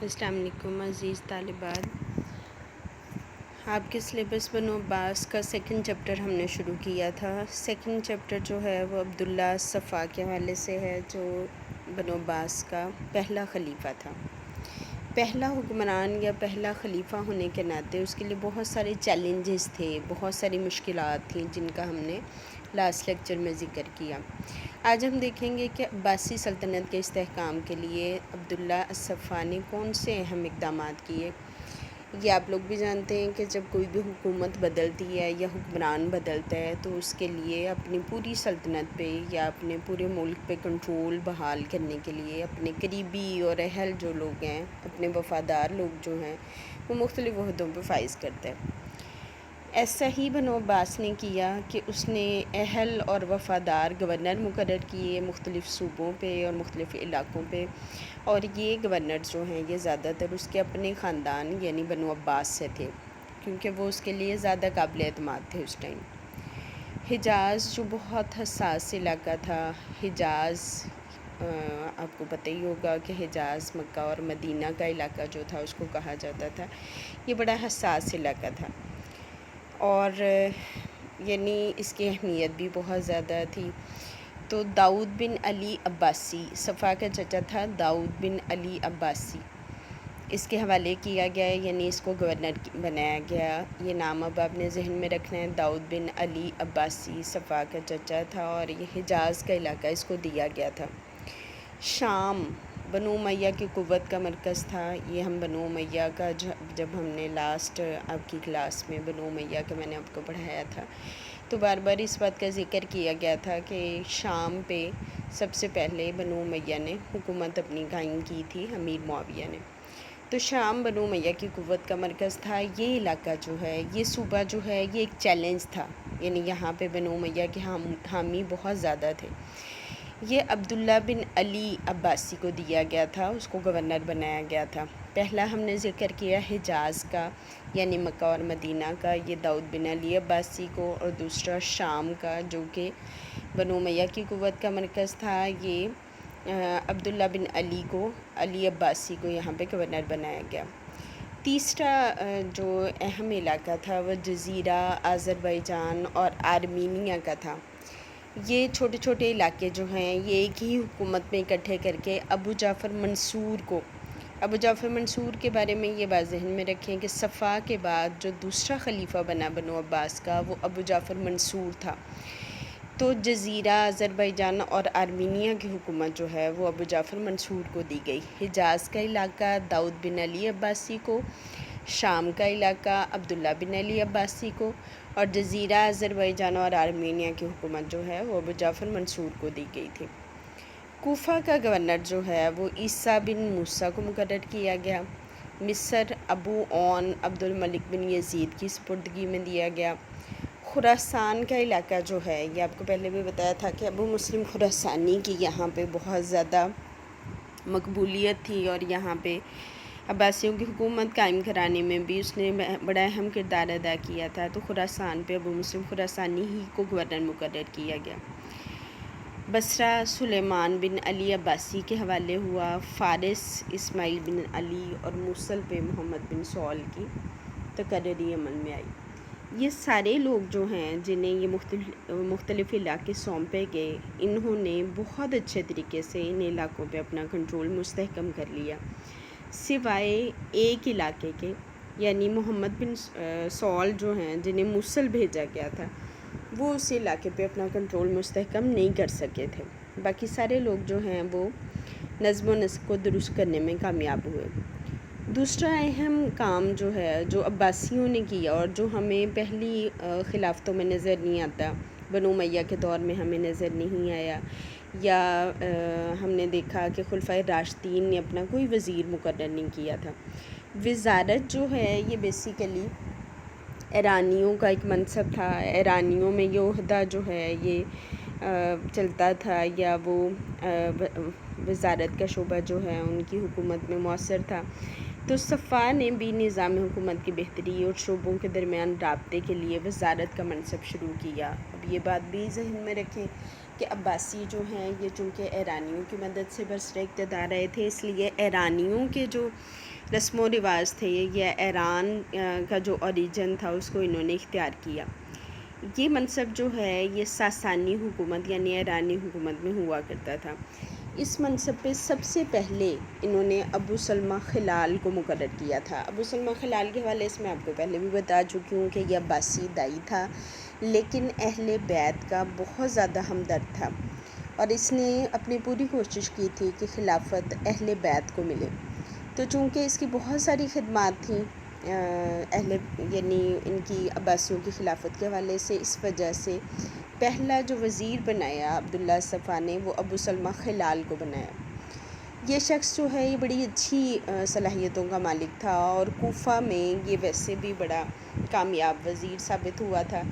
السلام علیکم عزیز طالبات، آپ کے سلیبس بنو عباس کا سیکنڈ چیپٹر ہم نے شروع کیا تھا۔ سیکنڈ چیپٹر جو ہے وہ عبداللہ صفا کے حوالے سے ہے، جو بنو عباس کا پہلا خلیفہ تھا۔ پہلا حکمران یا پہلا خلیفہ ہونے کے ناطے اس کے لیے بہت سارے چیلنجز تھے، بہت ساری مشکلات تھیں جن کا ہم نے لاسٹ لیکچر میں ذکر کیا۔ آج ہم دیکھیں گے کہ عباسی سلطنت کے استحکام کے لیے عبداللہ الصفا نے کون سے اہم اقدامات کیے۔ یہ آپ لوگ بھی جانتے ہیں کہ جب کوئی بھی حکومت بدلتی ہے یا حکمران بدلتا ہے تو اس کے لیے اپنی پوری سلطنت پہ یا اپنے پورے ملک پہ کنٹرول بحال کرنے کے لیے اپنے قریبی اور اہل جو لوگ ہیں، اپنے وفادار لوگ جو ہیں، وہ مختلف عہدوں پہ فائز کرتا ہے۔ ایسا ہی بنو عباس نے کیا کہ اس نے اہل اور وفادار گورنر مقرر کیے مختلف صوبوں پہ اور مختلف علاقوں پہ، اور یہ گورنر جو ہیں یہ زیادہ تر اس کے اپنے خاندان یعنی بنو عباس سے تھے، کیونکہ وہ اس کے لیے زیادہ قابل اعتماد تھے اس ٹائم۔ حجاز جو بہت حساس علاقہ تھا، حجاز آپ کو پتہ ہی ہوگا کہ حجاز مکہ اور مدینہ کا علاقہ جو تھا اس کو کہا جاتا تھا، یہ بڑا حساس علاقہ تھا، اور یعنی اس کی اہمیت بھی بہت زیادہ تھی۔ تو داؤد بن علی عباسی، صفا کا چچا تھا داؤد بن علی عباسی، اس کے حوالے کیا گیا، یعنی اس کو گورنر بنایا گیا۔ یہ نام اب آپ نے ذہن میں رکھنا ہے، داؤد بن علی عباسی صفا کا چچا تھا، اور یہ حجاز کا علاقہ اس کو دیا گیا تھا۔ شام بنو امیہ کی قوت کا مرکز تھا۔ یہ ہم بنو امیہ کا جب ہم نے لاسٹ آپ کی کلاس میں بنو امیہ کا میں نے آپ کو پڑھایا تھا تو بار بار اس بات کا ذکر کیا گیا تھا کہ شام پہ سب سے پہلے بنو امیہ نے حکومت اپنی قائم کی تھی، امیر معاویہ نے۔ تو شام بنو امیہ کی قوت کا مرکز تھا۔ یہ علاقہ جو ہے، یہ صوبہ جو ہے، یہ ایک چیلنج تھا، یعنی یہاں پہ بنو امیہ کے حامی بہت زیادہ تھے۔ یہ عبداللہ بن علی عباسی کو دیا گیا تھا، اس کو گورنر بنایا گیا تھا۔ پہلا ہم نے ذکر کیا حجاز کا یعنی مکہ اور مدینہ کا، یہ داؤد بن علی عباسی کو، اور دوسرا شام کا جو کہ بنو امیہ کی قوت کا مرکز تھا، یہ عبداللہ بن علی عباسی کو یہاں پہ گورنر بنایا گیا۔ تیسرا جو اہم علاقہ تھا وہ جزیرہ آذربائیجان اور آرمینیہ کا تھا۔ یہ چھوٹے چھوٹے علاقے جو ہیں یہ ایک ہی حکومت میں اکٹھے کر کے ابو جعفر منصور کے بارے میں یہ بات ذہن میں رکھیں کہ صفا کے بعد جو دوسرا خلیفہ بنا بنو عباس کا وہ ابو جعفر منصور تھا۔ تو جزیرہ آذربائیجان اور آرمینیہ کی حکومت جو ہے وہ ابو جعفر منصور کو دی گئی۔ حجاز کا علاقہ داؤد بن علی عباسی کو، شام کا علاقہ عبداللہ بن علی عباسی کو، اور جزیرہ آذربائیجان اور آرمینیہ کی حکومت جو ہے وہ ابو جعفر منصور کو دی گئی تھی۔ کوفہ کا گورنر جو ہے وہ عیسیٰ بن موسیٰ کو مقرر کیا گیا۔ مصر ابو عون عبد الملک بن یزید کی سپردگی میں دیا گیا۔ خراسان کا علاقہ جو ہے یہ آپ کو پہلے بھی بتایا تھا کہ ابو مسلم خراسانی کی یہاں پہ بہت زیادہ مقبولیت تھی، اور یہاں پہ عباسیوں کی حکومت قائم کرانے میں بھی اس نے بڑا اہم کردار ادا کیا تھا۔ تو خراسان پہ ابو مسلم خراسانی ہی کو گورنر مقرر کیا گیا۔ بصرہ سلیمان بن علی عباسی کے حوالے ہوا، فارس اسماعیل بن علی، اور موصل پہ محمد بن سول کی تقرری عمل میں آئی۔ یہ سارے لوگ جو ہیں جنہیں یہ مختلف علاقے سونپے گئے، انہوں نے بہت اچھے طریقے سے ان علاقوں پہ اپنا کنٹرول مستحکم کر لیا، سوائے ایک علاقے کے، یعنی محمد بن سول جو ہیں جنہیں موصل بھیجا گیا تھا، وہ اس علاقے پہ اپنا کنٹرول مستحکم نہیں کر سکے تھے۔ باقی سارے لوگ جو ہیں وہ نظم و نسق کو درست کرنے میں کامیاب ہوئے۔ دوسرا اہم کام جو ہے جو عباسیوں نے کیا اور جو ہمیں پہلی خلافتوں میں نظر نہیں آتا، بنو امیہ کے دور میں ہمیں نظر نہیں آیا، یا ہم نے دیکھا کہ خلفائے راشدین نے اپنا کوئی وزیر مقرر نہیں کیا تھا۔ وزارت جو ہے یہ بیسیکلی ایرانیوں کا ایک منصب تھا، ایرانیوں میں یہ عہدہ جو ہے یہ چلتا تھا، یا وہ وزارت کا شعبہ جو ہے ان کی حکومت میں مؤثر تھا۔ تو صفا نے بھی نظام حکومت کی بہتری اور شعبوں کے درمیان رابطے کے لیے وزارت کا منصب شروع کیا۔ اب یہ بات بھی ذہن میں رکھیں کہ عباسی جو ہیں یہ چونکہ ایرانیوں کی مدد سے برسر اقتدار رہے تھے، اس لیے ایرانیوں کے جو رسم و رواج تھے یا ایران کا جو اوریجن تھا اس کو انہوں نے اختیار کیا۔ یہ منصب جو ہے یہ ساسانی حکومت یعنی ایرانی حکومت میں ہوا کرتا تھا۔ اس منصب پہ سب سے پہلے انہوں نے ابو سلمہ خلال کو مقرر کیا تھا۔ ابو سلمہ خلال کے حوالے سے میں آپ کو پہلے بھی بتا چکی ہوں کہ یہ عباسی دائی تھا، لیکن اہل بیت کا بہت زیادہ ہمدرد تھا اور اس نے اپنی پوری کوشش کی تھی کہ خلافت اہل بیت کو ملے۔ تو چونکہ اس کی بہت ساری خدمات تھیں یعنی ان کی عباسیوں کی خلافت کے حوالے سے، اس وجہ سے پہلا جو وزیر بنایا عبداللہ صفا نے وہ ابو سلمہ خلال کو بنایا۔ یہ شخص جو ہے یہ بڑی اچھی صلاحیتوں کا مالک تھا اور کوفہ میں یہ ویسے بھی بڑا کامیاب وزیر ثابت ہوا تھا،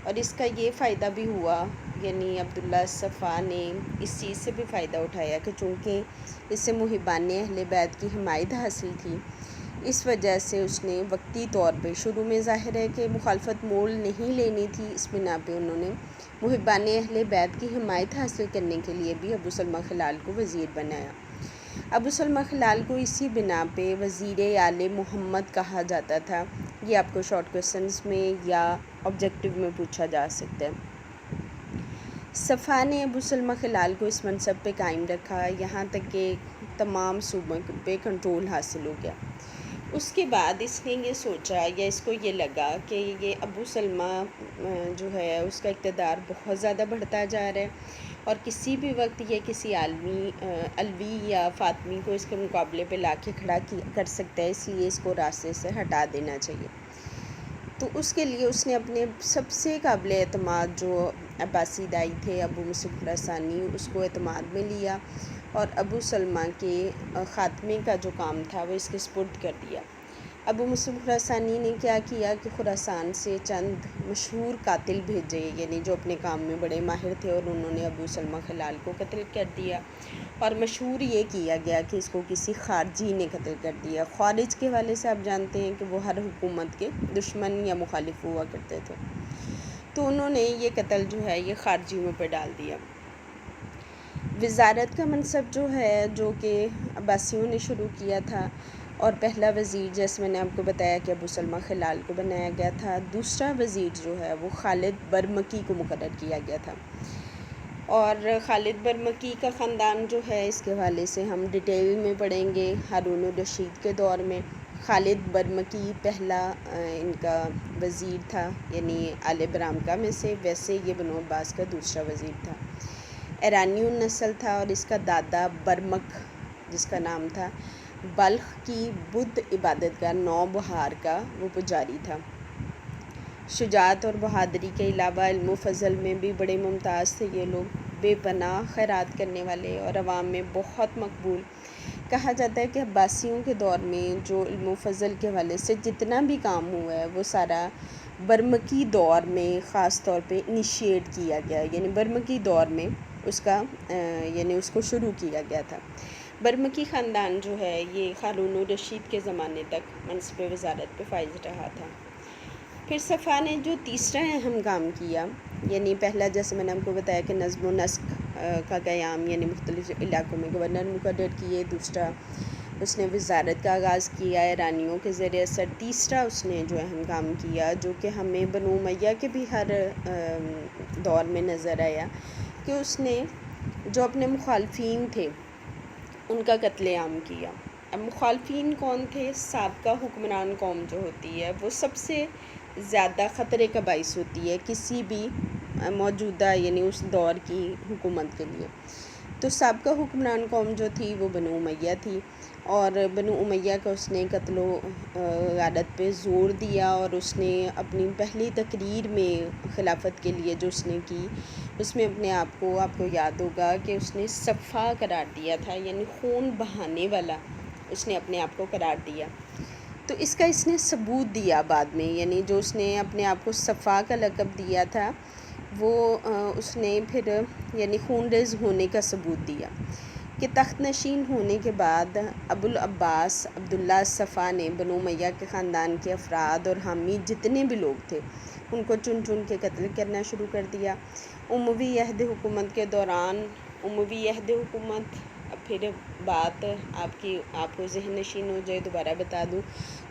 اور اس کا یہ فائدہ بھی ہوا یعنی عبداللہ صفا نے اس چیز سے بھی فائدہ اٹھایا کہ چونکہ اس سے محبان اہل بیت کی حمایت حاصل تھی، اس وجہ سے اس نے وقتی طور پہ شروع میں ظاہر ہے کہ مخالفت مول نہیں لینی تھی، اس بنا پہ انہوں نے محبان اہل بیت کی حمایت حاصل کرنے کے لیے بھی ابو سلمہ خلال کو وزیر بنایا۔ ابو سلمہ خلال کو اسی بنا پہ وزیر آل محمد کہا جاتا تھا۔ یہ آپ کو شارٹ کویسچنز میں یا آبجیکٹیو میں پوچھا جا سکتا ہے۔ صفا نے ابو سلمہ خلال کو اس منصب پہ قائم رکھا یہاں تک کہ تمام صوبوں پہ کنٹرول حاصل ہو گیا۔ اس کے بعد اس نے یہ سوچا یا اس کو یہ لگا کہ یہ ابو سلمہ جو ہے اس کا اقتدار بہت زیادہ بڑھتا جا رہا ہے اور کسی بھی وقت یہ کسی علوی یا فاطمی کو اس کے مقابلے پہ لا کے کھڑا کر سکتا ہے، اس لیے اس کو راستے سے ہٹا دینا چاہیے۔ تو اس کے لیے اس نے اپنے سب سے قابل اعتماد جو عباسی دائی تھے ابو مصعب خراسانی اس کو اعتماد میں لیا اور ابو سلمہ کے خاتمے کا جو کام تھا وہ اس کے سپرد کر دیا۔ ابو مصعب خراسانی نے کیا کیا کہ خراسان سے چند مشہور قاتل بھیجے یعنی جو اپنے کام میں بڑے ماہر تھے، اور انہوں نے ابو سلمہ خلال کو قتل کر دیا، اور مشہور یہ کیا گیا کہ اس کو کسی خارجی نے قتل کر دیا۔ خارج کے حوالے سے آپ جانتے ہیں کہ وہ ہر حکومت کے دشمن یا مخالف ہوا کرتے تھے، تو انہوں نے یہ قتل جو ہے یہ خارجیوں پہ ڈال دیا۔ وزارت کا منصب جو ہے جو کہ عباسیوں نے شروع کیا تھا، اور پہلا وزیر جیسے میں نے آپ کو بتایا کہ ابو سلمہ خلال کو بنایا گیا تھا، دوسرا وزیر جو ہے وہ خالد برمکی کو مقرر کیا گیا تھا۔ اور خالد برمکی کا خاندان جو ہے اس کے حوالے سے ہم ڈیٹیل میں پڑھیں گے۔ ہارون الرشید کے دور میں خالد برمکی پہلا ان کا وزیر تھا یعنی آل برامکا میں سے، ویسے یہ بنو عباس کا دوسرا وزیر تھا۔ ایرانی النسل تھا اور اس کا دادا برمک جس کا نام تھا بلخ کی بدھ عبادت گاہ نوبہار کا وہ پجاری تھا۔ شجاعت اور بہادری کے علاوہ علم و فضل میں بھی بڑے ممتاز تھے یہ لوگ، بے پناہ خیرات کرنے والے اور عوام میں بہت مقبول۔ کہا جاتا ہے کہ عباسیوں کے دور میں جو علم و فضل کے حوالے سے جتنا بھی کام ہوا ہے وہ سارا برمکی دور میں خاص طور پہ انیشیٹ کیا گیا، یعنی برمکی دور میں اس کا یعنی اس کو شروع کیا گیا تھا۔ برمکی خاندان جو ہے یہ ہارون الرشید کے زمانے تک منصب وزارت پہ فائز رہا تھا۔ پھر صفا نے جو تیسرا اہم کام کیا یعنی پہلا جیسے میں نے آپ کو بتایا کہ نظم و نسق کا قیام یعنی مختلف علاقوں میں گورنر مقرر کیے، دوسرا اس نے وزارت کا آغاز کیا ایرانیوں کے زیر اثر، تیسرا اس نے جو اہم کام کیا جو کہ ہمیں بنو امیہ کے بھی ہر دور میں نظر آیا کہ اس نے جو اپنے مخالفین تھے ان کا قتل عام کیا۔ اب مخالفین کون تھے؟ سابقہ حکمران قوم جو ہوتی ہے وہ سب سے زیادہ خطرے کا باعث ہوتی ہے کسی بھی موجودہ یعنی اس دور کی حکومت کے لیے۔ تو سابقہ حکمران قوم جو تھی وہ بنو امیہ تھی، اور بنو امیہ کا اس نے قتل و غارت پہ زور دیا، اور اس نے اپنی پہلی تقریر میں خلافت کے لیے جو اس نے کی اس میں اپنے آپ کو یاد ہوگا کہ اس نے صفا قرار دیا تھا، یعنی خون بہانے والا اس نے اپنے آپ کو قرار دیا۔ تو اس کا اس نے ثبوت دیا بعد میں، یعنی جو اس نے اپنے آپ کو صفا کا لقب دیا تھا وہ اس نے پھر یعنی خون ریز ہونے کا ثبوت دیا۔ کہ تخت نشین ہونے کے بعد ابو العباس عبداللہ الصفا نے بنو امیہ کے خاندان کے افراد اور حامی جتنے بھی لوگ تھے ان کو چن چن کے قتل کرنا شروع کر دیا۔ اموی عہد حکومت کے دوران اموی عہد حکومت، پھر بات آپ کو ذہن نشین ہو جائے دوبارہ بتا دوں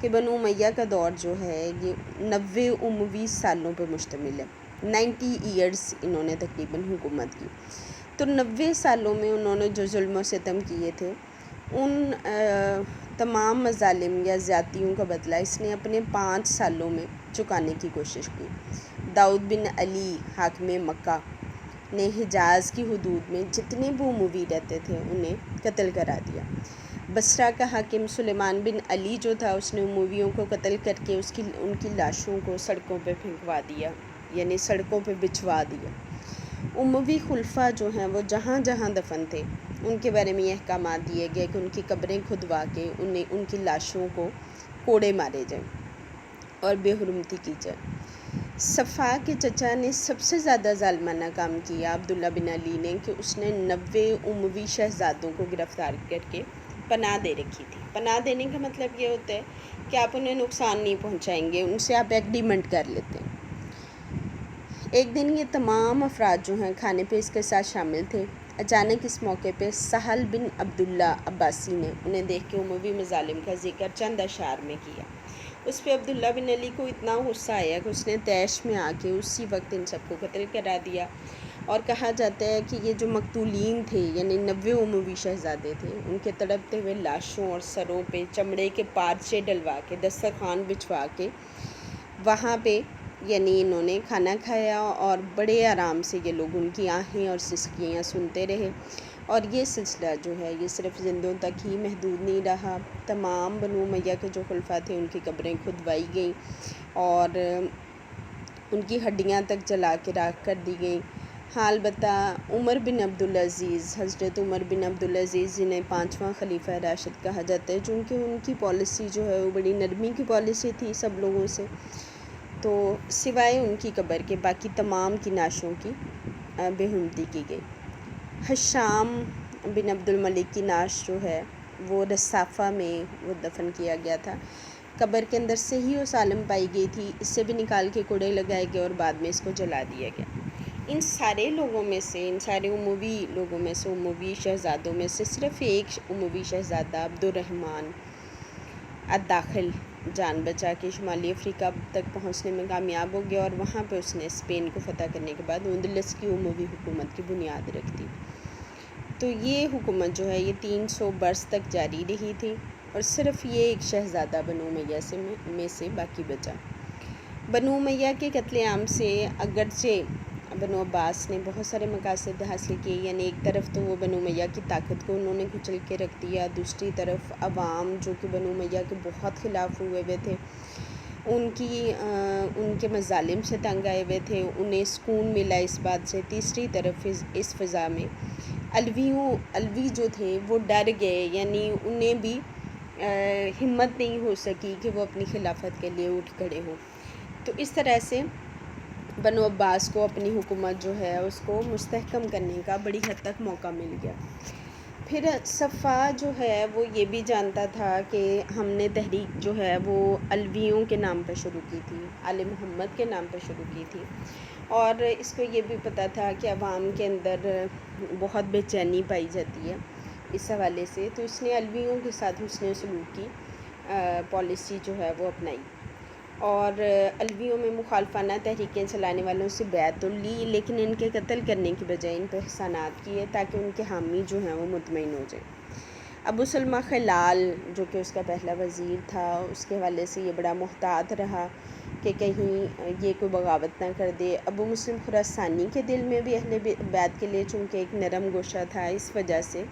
کہ بنو امیہ کا دور جو ہے یہ 90 اموی سالوں پر مشتمل ہے۔ 90 ایئرز انہوں نے تقریباً حکومت کی۔ تو 90 سالوں میں انہوں نے جو ظلم و ستم کیے تھے ان تمام مظالم یا زیادتیوں کا بدلہ اس نے اپنے 5 سالوں میں چکانے کی کوشش کی۔ داؤد بن علی حاکم مکہ نے حجاز کی حدود میں جتنے بھی اموی رہتے تھے انہیں قتل کرا دیا۔ بصرہ کا حاکم سلیمان بن علی جو تھا اس نے امویوں کو قتل کر کے ان کی لاشوں کو سڑکوں پہ پھینکوا دیا، یعنی سڑکوں پہ بچھوا دیا۔ اموی خلفاء جو ہیں وہ جہاں جہاں دفن تھے ان کے بارے میں یہ احکامات دیے گئے کہ ان کی قبریں کھدوا کے ان کی لاشوں کو کوڑے مارے جائیں اور بے حرمتی کی جائے۔ صفا کے چچا نے سب سے زیادہ ظالمانہ کام کیا عبداللہ بن علی نے کہ اس نے 90 اموی شہزادوں کو گرفتار کر کے پناہ دے رکھی تھی۔ پناہ دینے کا مطلب یہ ہوتا ہے کہ آپ انہیں نقصان نہیں پہنچائیں گے، ان سے آپ ایگریمنٹ کر لیتے ہیں۔ ایک دن یہ تمام افراد جو ہیں کھانے پہ اس کے ساتھ شامل تھے۔ اچانک اس موقع پہ سہل بن عبداللہ عباسی نے انہیں دیکھ کے اموی مظالم کا ذکر چند اشعار میں کیا۔ اس پہ عبداللہ بن علی کو اتنا غصہ آیا کہ اس نے طیش میں آ کے اسی وقت ان سب کو قتل کرا دیا، اور کہا جاتا ہے کہ یہ جو مقتولین تھے یعنی 90 اموی شہزادے تھے ان کے تڑپتے ہوئے لاشوں اور سروں پہ چمڑے کے پارچے ڈلوا کے دسترخوان بچھوا کے وہاں پہ یعنی انہوں نے کھانا کھایا، اور بڑے آرام سے یہ لوگ ان کی آہیں اور سسکیاں سنتے رہے۔ اور یہ سلسلہ جو ہے یہ صرف زندوں تک ہی محدود نہیں رہا، تمام بنو امیہ کے جو خلفاء تھے ان کی قبریں کھدوائی گئیں اور ان کی ہڈیاں تک جلا کے راکھ کر دی گئیں۔ حال بتا عمر بن عبدالعزیز، حضرت عمر بن عبدالعزیز جنہیں 5واں خلیفہ راشد کہا جاتا ہے، چونکہ ان کی پالیسی جو ہے وہ بڑی نرمی کی پالیسی تھی سب لوگوں سے، تو سوائے ان کی قبر کے باقی تمام کی نعشوں کی بے حرمتی کی گئی۔ حشام بن عبد الملک کی نعش جو ہے وہ رصافہ میں وہ دفن کیا گیا تھا۔ قبر کے اندر صحیح و سالم پائی گئی تھی، اس سے بھی نکال کے کوڑے لگائے گئے اور بعد میں اس کو جلا دیا گیا۔ ان سارے لوگوں میں سے، ان سارے اموی لوگوں میں سے، اموی شہزادوں میں سے صرف ایک اموی شہزادہ عبد الرحمن الداخل جان بچا کے شمالی افریقہ تک پہنچنے میں کامیاب ہو گیا، اور وہاں پہ اس نے اسپین کو فتح کرنے کے بعد اندلس کی اموی حکومت کی بنیاد رکھ دی۔ تو یہ حکومت جو ہے یہ 300 برس تک جاری رہی تھی، اور صرف یہ ایک شہزادہ بنو امیہ میں سے باقی بچا۔ بنو امیہ کے قتل عام سے اگرچہ بنو عباس نے بہت سارے مقاصد حاصل کیے، یعنی ایک طرف تو وہ بنو امیہ کی طاقت کو انہوں نے کچل کے رکھ دیا، دوسری طرف عوام جو کہ بنو امیہ کے بہت خلاف ہوئے ہوئے تھے ان کے مظالم سے تنگ آئے ہوئے تھے، انہیں سکون ملا اس بات سے، تیسری طرف اس فضا میں الوی جو تھے وہ ڈر گئے، یعنی انہیں بھی ہمت نہیں ہو سکی کہ وہ اپنی خلافت کے لیے اٹھ کھڑے ہوں۔ تو اس طرح سے بنو عباس کو اپنی حکومت جو ہے اس کو مستحکم کرنے کا بڑی حد تک موقع مل گیا۔ پھر صفا جو ہے وہ یہ بھی جانتا تھا کہ ہم نے تحریک جو ہے وہ الویوں کے نام پہ شروع کی تھی، آل محمد کے نام پہ شروع کی تھی، اور اس کو یہ بھی پتہ تھا کہ عوام کے اندر بہت بے چینی پائی جاتی ہے اس حوالے سے، تو اس نے الویوں کے ساتھ حسن سلوک کی پالیسی جو ہے وہ اپنائی، اور الویوں میں مخالفانہ تحریکیں چلانے والوں سے بیعت تو لی، لیکن ان کے قتل کرنے کی بجائے ان پہ احسانات کیے تاکہ ان کے حامی جو ہیں وہ مطمئن ہو جائیں۔ ابو سلمہ خلال جو کہ اس کا پہلا وزیر تھا، اس کے حوالے سے یہ بڑا محتاط رہا کہ کہیں یہ کوئی بغاوت نہ کر دے۔ ابو مسلم خراسانی کے دل میں بھی اہل بیت کے لیے چونکہ ایک نرم گوشہ تھا، اس وجہ سے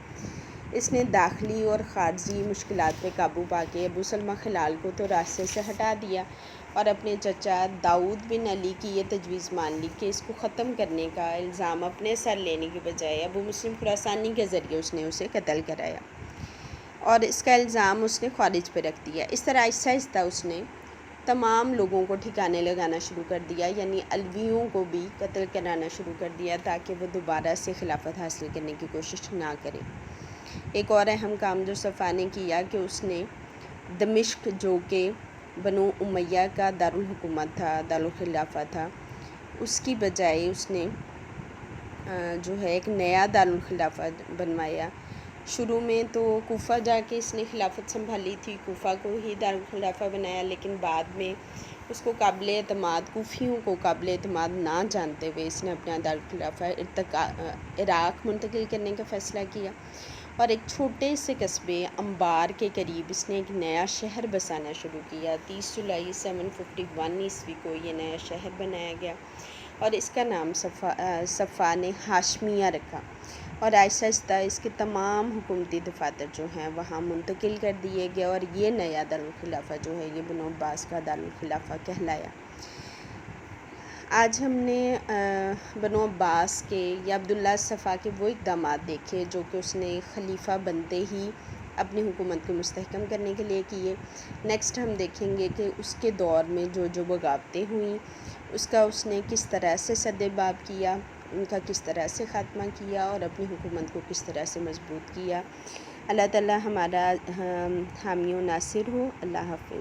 اس نے داخلی اور خارجی مشکلات پہ قابو پا کے ابو سلمہ خلال کو تو راستے سے ہٹا دیا، اور اپنے چچا داؤد بن علی کی یہ تجویز مان لی کہ اس کو ختم کرنے کا الزام اپنے سر لینے کے بجائے ابو مسلم خراسانی کے ذریعے اس نے اسے قتل کرایا، اور اس کا الزام اس نے خارج پہ رکھ دیا۔ اس طرح آہستہ آہستہ اس نے تمام لوگوں کو ٹھکانے لگانا شروع کر دیا، یعنی الویوں کو بھی قتل کرانا شروع کر دیا تاکہ وہ دوبارہ سے خلافت حاصل کرنے کی کوشش نہ کریں۔ ایک اور اہم کام جو صفا نے کیا کہ اس نے دمشق جو کہ بنو امیہ کا دارالحکومت تھا، دارالخلافہ تھا، اس کی بجائے اس نے جو ہے ایک نیا دارالخلافہ بنوایا۔ شروع میں تو کوفہ جا کے اس نے خلافت سنبھالی تھی، کوفہ کو ہی دارالخلافہ بنایا، لیکن بعد میں اس کو قابل اعتماد، کوفیوں کو قابل اعتماد نہ جانتے ہوئے اس نے اپنا دارالخلافہ عراق منتقل کرنے کا فیصلہ کیا، اور ایک چھوٹے سے قصبے انبار کے قریب اس نے ایک نیا شہر بسانا شروع کیا۔ 30 جولائی 751 عیسوی کو یہ نیا شہر بنایا گیا، اور اس کا نام صفا نے ہاشمیہ رکھا، اور آہستہ آہستہ اس کے تمام حکومتی دفاتر جو ہیں وہاں منتقل کر دیے گئے، اور یہ نیا دارالخلافہ جو ہے یہ بنو عباس کا دارالخلافہ کہلایا۔ آج ہم نے بنو عباس کے یا عبداللہ صفا کے وہ اقدامات دیکھے جو کہ اس نے خلیفہ بنتے ہی اپنی حکومت کو مستحکم کرنے کے لیے کیے۔ نیکسٹ ہم دیکھیں گے کہ اس کے دور میں جو جو بغاوتیں ہوئیں اس کا اس نے کس طرح سے سدباب کیا، ان کا کس طرح سے خاتمہ کیا، اور اپنی حکومت کو کس طرح سے مضبوط کیا۔ اللہ تعالی ہمارا حامی و ناصر ہو۔ اللہ حافظ۔